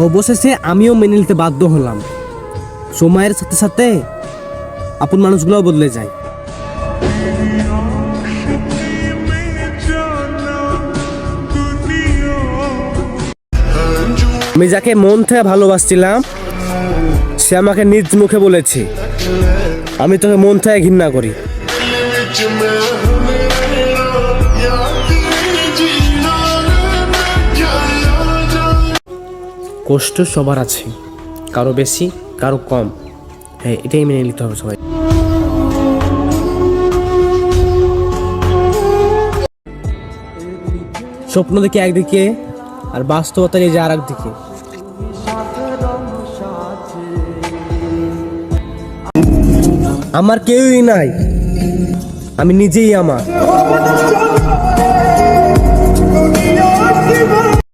অবশেষে আমিও মেনে নিতে বাধ্য হলাম। সময়ের সাথে সাথে আপন মানুষগুলোও বদলে যায়। আমি যাকে মন থেকে ভালোবাসছিলাম সে আমাকে নিজ মুখে বলেছে আমি তোকে মন থেকে ঘৃণা করি। কষ্ট সবার আছে, কারো বেশি কারো কম, হ্যাঁ এটাই মেনে নিতে হবে সবাই। স্বপ্ন দেখে একদিকে আর বাস্তবতা নিয়ে যায় আর একদিকে। আমার কেউই নাই, আমি নিজেই আমার।